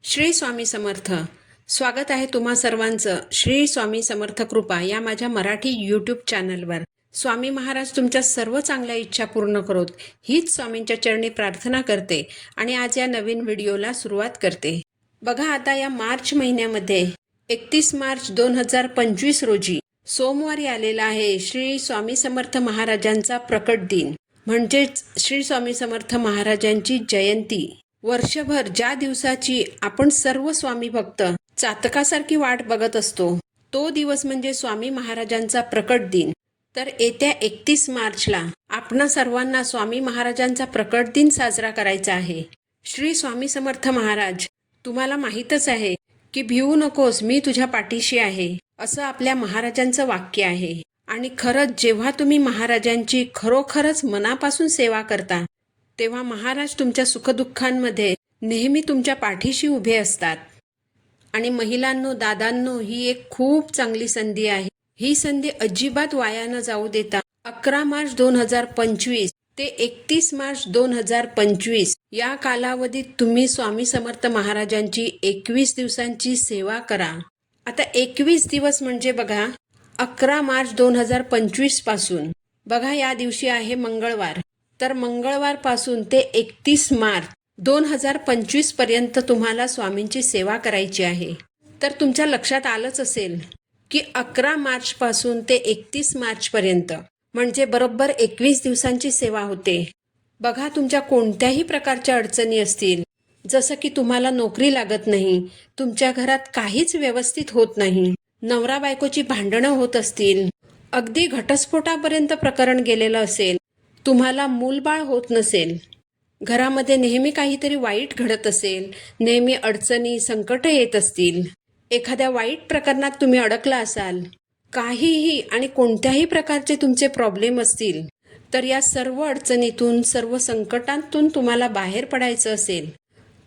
श्री स्वामी समर्थ. स्वागत आहे तुम्हा सर्वांचं श्री स्वामी समर्थ कृपा या माझ्या मराठी यूट्यूब चॅनलवर. स्वामी महाराज तुमच्या सर्व चांगल्या इच्छा पूर्ण करोत हीच स्वामींच्या चरणी प्रार्थना करते आणि आज या नवीन व्हिडिओला सुरुवात करते. बघा, आता या मार्च महिन्यामध्ये 31 मार्च 2025 रोजी सोमवारी आलेला आहे श्री स्वामी समर्थ महाराजांचा प्रकट दिन, म्हणजेच श्री स्वामी समर्थ महाराजांची जयंती. वर्षभर ज्या दिवसाची आपण सर्व स्वामी भक्त चातकासारखी वाट बघत असतो तो दिवस म्हणजे स्वामी महाराजांचा प्रकट दिन. तर येत्या 31 मार्चला आपणा सर्वांना स्वामी महाराजांचा प्रकट दिन साजरा करायचा आहे. श्री स्वामी समर्थ महाराज, तुम्हाला माहीतच आहे की भिवू नकोस, मी तुझ्या पाठीशी आहे, असं आपल्या महाराजांचं वाक्य आहे. आणि खरंच जेव्हा तुम्ही महाराजांची खरोखरच मनापासून सेवा करता तेव्हा महाराज तुमच्या सुखदुःखांमध्ये नेहमी तुमच्या पाठीशी उभे असतात. आणि महिलांनो, दादांनो, ही एक खूप चांगली संधी आहे. ही संधी अजिबात वाया न जाऊ देता 11 मार्च 2025 ते 31 मार्च 2025 या कालावधीत तुम्ही स्वामी समर्थ महाराजांची 21 दिवसांची सेवा करा. आता 21 दिवस म्हणजे बघा, 11 मार्च 2025 पासून बघा, या दिवशी आहे मंगळवार. तर मंगळवारपासून ते 31 मार्च 2025 पर्यंत तुम्हाला स्वामींची सेवा करायची आहे. तर तुमच्या लक्षात आलंच असेल की 11 मार्च पासून ते 31 मार्च पर्यंत म्हणजे बरोबर 21 दिवसांची सेवा होते. बघा, तुमच्या कोणत्याही प्रकारच्या अडचणी असतील, जसं की तुम्हाला नोकरी लागत नाही, तुमच्या घरात काहीच व्यवस्थित होत नाही, नवरा बायकोची भांडणं होत असतील, अगदी घटस्फोटापर्यंत प्रकरण गेलेलं असेल, तुम्हाला मूलबाळ होत नसेल, घरामध्ये नेहमी काहीतरी वाईट घडत असेल, नेहमी अडचणी संकट येत असतील, एखाद्या वाईट प्रकरणात तुम्ही अडकला असाल, काहीही आणि कोणत्याही प्रकारचे तुमचे प्रॉब्लेम असतील, तर या सर्व अडचणीतून, सर्व संकटांतून तुम्हाला बाहेर पडायचं असेल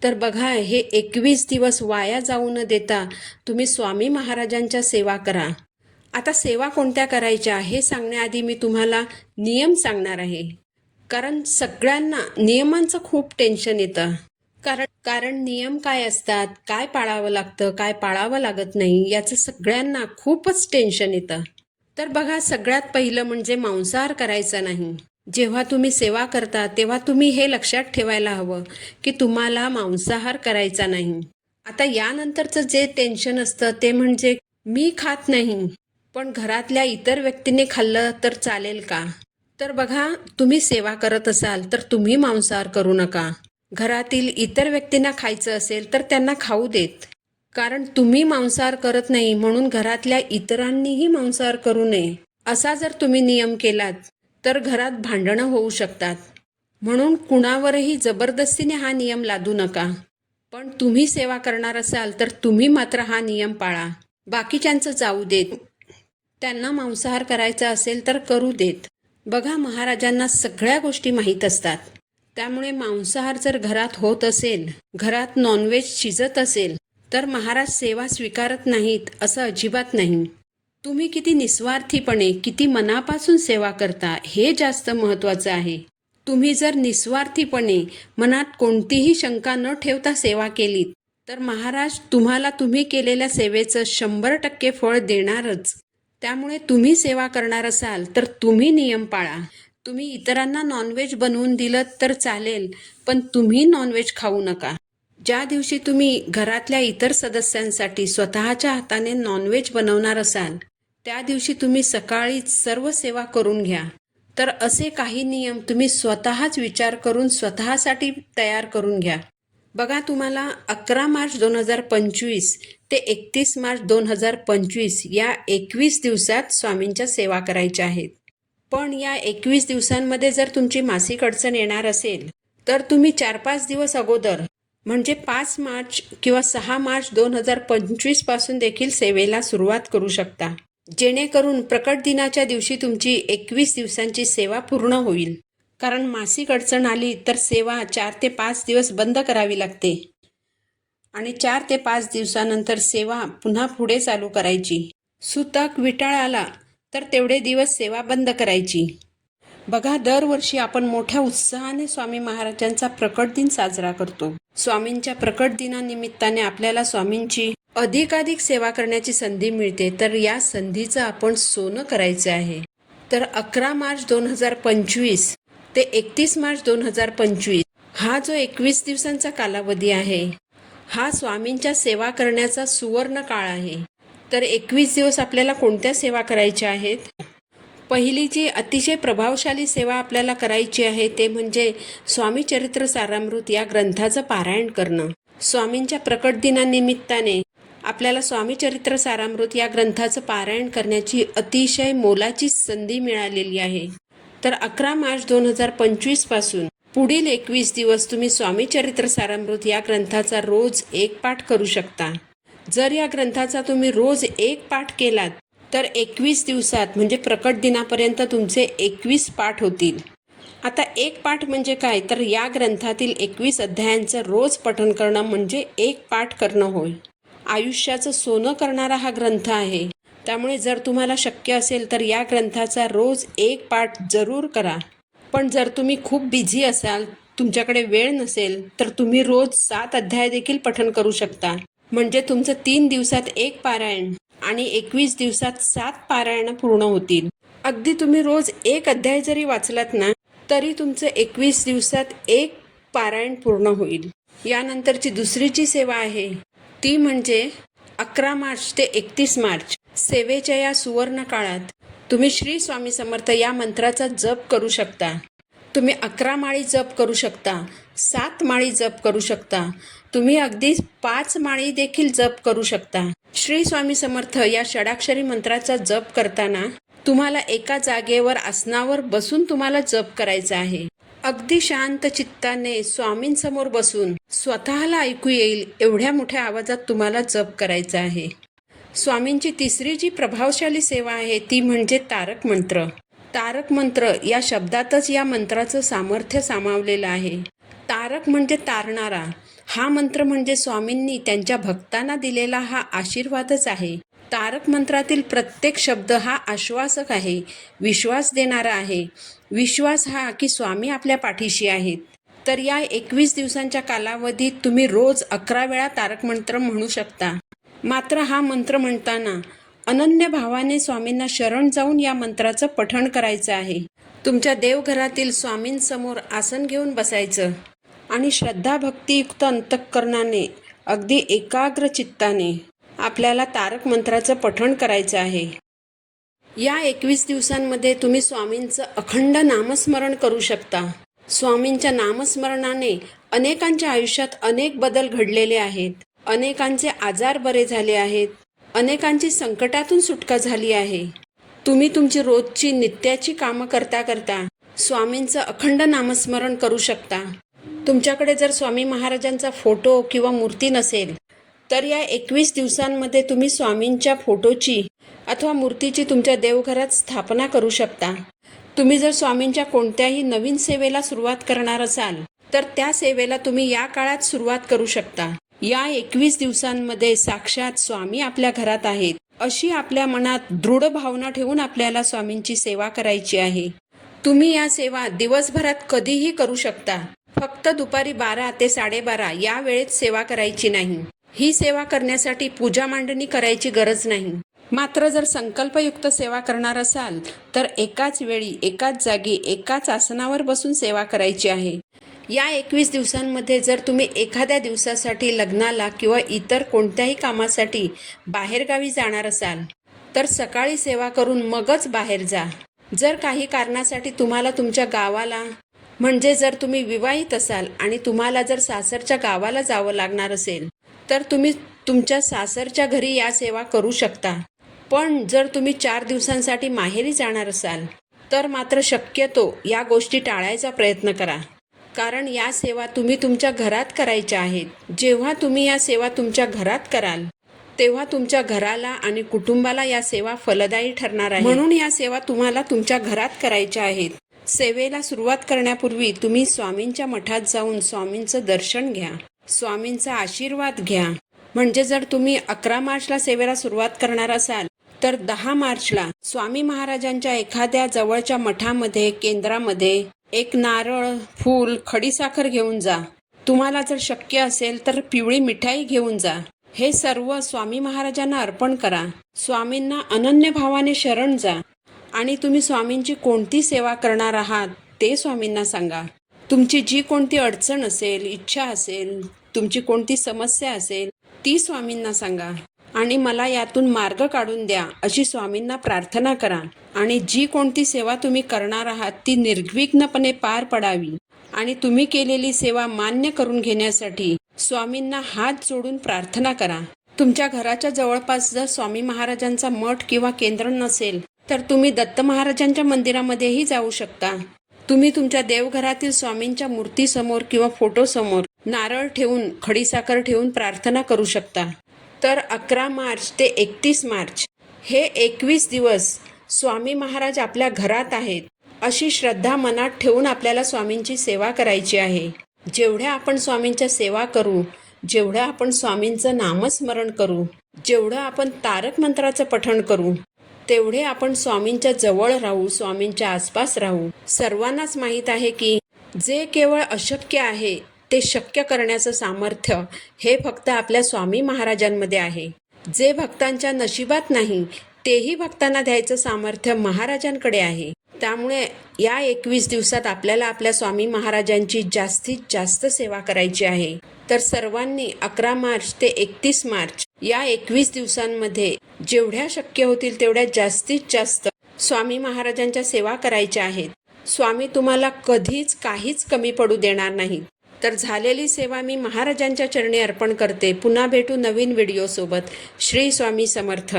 तर बघा, हे 21 दिवस वाया जाऊ न देता तुम्ही स्वामी महाराजांच्या सेवा करा. आता सेवा कोणत्या करायच्या हे सांगण्याआधी मी तुम्हाला नियम सांगणार आहे. कारण सगळ्यांना नियमांचं खूप टेन्शन येतं. कारण नियम काय असतात, काय पाळावं लागतं, काय पाळावं लागत नाही, याचं सगळ्यांना खूपच टेन्शन येतं. तर बघा, सगळ्यात पहिलं म्हणजे मांसाहार करायचा नाही. जेव्हा तुम्ही सेवा करता तेव्हा तुम्ही हे लक्षात ठेवायला हवं की तुम्हाला मांसाहार करायचा नाही. आता यानंतरचं जे टेन्शन असतं ते म्हणजे मी खात नाही पण घरातल्या इतर व्यक्तीने खाल्लं तर चालेल का? तर बघा, तुम्ही सेवा करत असाल तर तुम्ही मांसाहार करू नका. घरातील इतर व्यक्तींना खायचं असेल तर त्यांना खाऊ देत. कारण तुम्ही मांसाहार करत नाही म्हणून घरातल्या इतरांनीही मांसाहार करू नये असा जर तुम्ही नियम केलात तर घरात भांडणं होऊ शकतात. म्हणून कुणावरही जबरदस्तीने हा नियम लादू नका. पण तुम्ही सेवा करणार असाल तर तुम्ही मात्र हा नियम पाळा. बाकीच्यांचं जाऊ देत, त्यांना मांसाहार करायचा असेल तर करू देत. बघा, महाराजांना सगळ्या गोष्टी माहीत असतात. त्यामुळे मांसाहार जर घरात होत असेल, घरात नॉनव्हेज शिजत असेल तर महाराज सेवा स्वीकारत नाहीत असं अजिबात नाही. तुम्ही किती निस्वार्थीपणे, किती मनापासून सेवा करता हे जास्त महत्त्वाचं आहे. तुम्ही जर निस्वार्थीपणे, मनात कोणतीही शंका न ठेवता सेवा केलीत तर महाराज तुम्हाला तुम्ही केलेल्या सेवेचं 100% फळ देणारच. त्यामुळे तुम्ही सेवा करणार असाल तर तुम्ही नियम पाळा. तुम्ही इतरांना नॉनव्हेज बनवून दिलं तर चालेल, पण तुम्ही नॉनव्हेज खाऊ नका. ज्या दिवशी तुम्ही घरातल्या इतर सदस्यांसाठी स्वतःच्या हाताने नॉनव्हेज बनवणार असाल त्या दिवशी तुम्ही सकाळीच सर्व सेवा करून घ्या. तर असे काही नियम तुम्ही स्वतःच विचार करून स्वतःसाठी तयार करून घ्या. बघा, तुम्हाला 11 मार्च 2025 ते 31 मार्च 2025 या 21 दिवसात स्वामींच्या सेवा करायच्या आहेत. पण या 21 दिवसांमध्ये जर तुमची मासिक अडचण येणार असेल तर तुम्ही 4-5 दिवस अगोदर म्हणजे 5 मार्च किंवा 6 मार्च 2025 पासून देखील सेवेला सुरुवात करू शकता, जेणेकरून प्रकट दिनाच्या दिवशी तुमची 21 दिवसांची सेवा पूर्ण होईल. कारण मासिक अडचण आली तर सेवा 4 ते 5 दिवस बंद करावी लागते आणि 4 ते 5 दिवसानंतर सेवा पुन्हा पुढे चालू करायची. सुतक विटाळ आला तर तेवढे दिवस सेवा बंद करायची. बघा, दरवर्षी आपण मोठ्या उत्साहाने स्वामी महाराजांचा प्रकट दिन साजरा करतो. स्वामींच्या प्रकट दिनानिमित्ताने आपल्याला स्वामींची अधिकाधिक सेवा करण्याची संधी मिळते, तर या संधीचं आपण सोनं करायचं आहे. तर 11 मार्च 2025 ते 31 मार्च 2025 हा जो 21 दिवसांचा कालावधी आहे, हा स्वामींच्या सेवा करण्याचा सुवर्ण काळ आहे. तर 21 दिवस आपल्याला कोणत्या सेवा करायच्या आहेत? पहिली जी अतिशय प्रभावशाली सेवा आपल्याला करायची आहे ते म्हणजे स्वामी चरित्र सारामृत या ग्रंथाचं पारायण करणं. स्वामींच्या प्रकट दिनानिमित्ताने आपल्याला स्वामी चरित्र सारामृत या ग्रंथाचं पारायण करण्याची अतिशय मोलाची संधी मिळालेली आहे. तर 11 मार्च 2025 पासून पुढील 21 दिवस तुम्ही स्वामी चरित्र सारामृत या ग्रंथाचा रोज एक पाठ करू शकता. जर या ग्रंथाचा तुम्ही रोज एक पाठ केलात तर 21 दिवसात म्हणजे प्रकट दिनापर्यंत तुमचे 21 पाठ होतील. आता एक पाठ म्हणजे काय, तर या ग्रंथातील 21 अध्यायांचं रोज पठण करणं म्हणजे एक पाठ करणं होय. आयुष्याचं सोनं करणारा हा ग्रंथ आहे. त्यामुळे जर तुम्हाला शक्य असेल तर या ग्रंथाचा रोज एक पाठ जरूर करा. पण जर तुम्ही खूप बिझी असाल, तुमच्याकडे वेळ नसेल, तर तुम्ही रोज 7 अध्याय देखील पठण करू शकता. म्हणजे तुमचं 3 दिवसात एक पारायण आणि 21 दिवसात 7 पारायणं पूर्ण होतील. अगदी तुम्ही रोज एक अध्याय जरी वाचलात ना, तरी तुमचं 21 दिवसात एक पारायण पूर्ण होईल. यानंतरची दुसरी जी सेवा आहे ती म्हणजे 11 मार्च ते 31 मार्च सेवेच्या या सुवर्ण काळात तुम्ही श्री स्वामी समर्थ या मंत्राचा जप करू शकता. तुम्ही 11 माळी जप करू शकता, 7 माळी जप करू शकता, तुम्ही अगदी 5 माळी देखील जप करू शकता. श्री स्वामी समर्थ या षडाक्षरी मंत्राचा जप करताना तुम्हाला एका जागेवर आसनावर बसून तुम्हाला जप करायचा आहे. अगदी शांत चित्ताने स्वामींसमोर बसून स्वतःला ऐकू येईल एवढ्या मोठ्या आवाजात तुम्हाला जप करायचा आहे. स्वामींची तिसरी जी प्रभावशाली सेवा आहे ती म्हणजे तारक मंत्र. तारक मंत्र या शब्दातच या मंत्राचं सामर्थ्य सामावलेलं आहे. तारक म्हणजे तारणारा. हा मंत्र म्हणजे स्वामींनी त्यांच्या भक्तांना दिलेला हा आशीर्वादच आहे. तारक मंत्रातील प्रत्येक शब्द हा आश्वासक आहे, विश्वास देणारा आहे. विश्वास हा की स्वामी आपल्या पाठीशी आहेत. तर या 21 दिवसांच्या कालावधीत तुम्ही रोज 11 वेळा तारक मंत्र म्हणू शकता. मात्र हा मंत्र म्हणताना अनन्य भावाने स्वामींना शरण जाऊन या मंत्राचं पठण करायचं आहे. तुमच्या देवघरातील स्वामींसमोर आसन घेऊन बसायचं आणि श्रद्धाभक्तियुक्त अंतःकरणाने अगदी एकाग्र चित्ताने आपल्याला तारक मंत्राचं पठण करायचं आहे. या 21 दिवसांमध्ये तुम्ही स्वामींचं अखंड नामस्मरण करू शकता. स्वामींच्या नामस्मरणाने अनेकांच्या आयुष्यात अनेक बदल घडलेले आहेत. अनेकांचे आजार बरे झाले आहेत. अनेकांची संकटातून सुटका झाली आहे. तुम्ही तुमची रोजची नित्याची कामं करता करता स्वामींचं अखंड नामस्मरण करू शकता. तुमच्याकडे जर स्वामी महाराजांचा फोटो किंवा मूर्ती नसेल तर या 21 दिवसांमध्ये तुम्ही स्वामींच्या फोटोची अथवा मूर्तीची तुमच्या देवघरात स्थापना करू शकता. तुम्ही जर स्वामींच्या कोणत्याही नवीन सेवेला सुरुवात करणार असाल तर त्या सेवेला तुम्ही या काळात सुरुवात करू शकता. या 21 दिवसांमध्ये साक्षात स्वामी आपल्या घरात आहेत अशी आपल्या मनात दृढ भावना ठेवून आपल्याला स्वामींची सेवा करायची आहे. तुम्ही या सेवा दिवसभरात कधीही करू शकता. फक्त दुपारी 12 ते 12:30 या वेळेत सेवा करायची नाही. ही सेवा करण्यासाठी पूजा मांडणी करायची गरज नाही. मात्र जर संकल्पयुक्त सेवा करणार असाल तर एकाच वेळी एकाच जागी एकाच आसनावर बसून सेवा करायची आहे. या 21 दिवसांमध्ये जर तुम्ही एखाद्या दिवसासाठी लग्नाला किंवा इतर कोणत्याही कामासाठी बाहेरगावी जाणार असाल तर सकाळी सेवा करून मगच बाहेर जा. जर काही कारणासाठी तुम्हाला तुमच्या गावाला म्हणजे जर तुम्ही विवाहित असाल आणि तुम्हाला जर सासरच्या गावाला जावं लागणार असेल तर तुम्ही तुमच्या सासरच्या घरी या सेवा करू शकता. पण जर तुम्ही 4 दिवसांसाठी माहेरी जाणार असाल तर मात्र शक्यतो या गोष्टी टाळायचा प्रयत्न करा. कारण या सेवा तुम्ही तुमच्या घरात करायच्या आहेत. जेव्हा तुम्ही या सेवा तुमच्या घरात कराल तेव्हा तुमच्या घराला आणि कुटुंबाला या सेवा फलदायी ठरणार आहे. म्हणून या सेवा तुम्हाला तुमच्या घरात करायच्या आहेत. सेवेला सुरुवात करण्यापूर्वी तुम्ही स्वामींच्या मठात जाऊन स्वामींचं दर्शन घ्या, स्वामींचा आशीर्वाद घ्या. म्हणजे जर तुम्ही 11 मार्चला सेवेला सुरुवात करणार असाल तर 10 मार्चला स्वामी महाराजांच्या एखाद्या जवळच्या मठामध्ये केंद्रामध्ये एक नारळ, फूल, खडीसाखर घेऊन जा तुम्हाला जर शक्य असेल तर पिवळी मिठाई घेऊन जा. हे सर्व स्वामी महाराजांना अर्पण करा. स्वामींना अनन्य भावाने शरण जा आणि तुम्ही स्वामींची कोणती सेवा करणार आहात ते स्वामींना सांगा. तुमची जी कोणती अडचण असेल, इच्छा असेल, तुमची कोणती समस्या असेल ती स्वामींना सांगा आणि मला यातून मार्ग काढून द्या अशी स्वामींना प्रार्थना करा. आणि जी कोणती सेवा तुम्ही करणार आहात ती निर्विघ्नपणे पार पडावी आणि तुम्ही केलेली सेवा मान्य करून घेण्यासाठी स्वामींना हात जोडून प्रार्थना करा. तुमच्या घराच्या जवळपास जर स्वामी महाराजांचा मठ किंवा केंद्र नसेल तर तुम्ही दत्त महाराजांच्या मंदिरामध्येही जाऊ शकता. तुम्ही तुमच्या देवघरातील स्वामींच्या मूर्तीसमोर किंवा फोटोसमोर नारळ ठेवून, खडीसाखर ठेवून प्रार्थना करू शकता. तर 11 मार्च ते 31 मार्च हे 21 दिवस स्वामी महाराज आपल्या घरात आहेत अशी श्रद्धा मनात ठेवून आपल्याला स्वामींची सेवा करायची आहे. जेवढ्या आपण स्वामींच्या सेवा करू, जेवढं आपण स्वामींचं नामस्मरण करू, जेवढं आपण तारक मंत्राचं पठण करू, तेवढे आपण स्वामींच्या जवळ राहू, स्वामींच्या आसपास राहू. सर्वांनाच माहीत आहे की जे केवळ अशक्य आहे ते शक्य करण्याचं सामर्थ्य हे फक्त आपल्या स्वामी महाराजांमध्ये आहे. जे भक्तांच्या नशिबात नाही तेही भक्तांना द्यायचं सामर्थ्य महाराजांकडे आहे. त्यामुळे या 21 दिवसात आपल्याला आपल्या स्वामी महाराजांची जास्तीत जास्त सेवा करायची आहे. तर सर्वांनी 11 मार्च ते 31 मार्च या 21 दिवसांमध्ये जेवढ्या शक्य होतील तेवढ्या जास्तीत जास्त स्वामी महाराजांच्या सेवा करायच्या आहेत. स्वामी तुम्हाला कधीच काहीच कमी पडू देणार नाहीत. तर झालेली सेवा मी महाराजांच्या चरणी अर्पण करते. पुन्हा भेटू नवीन व्हिडिओसोबत. श्री स्वामी समर्थ.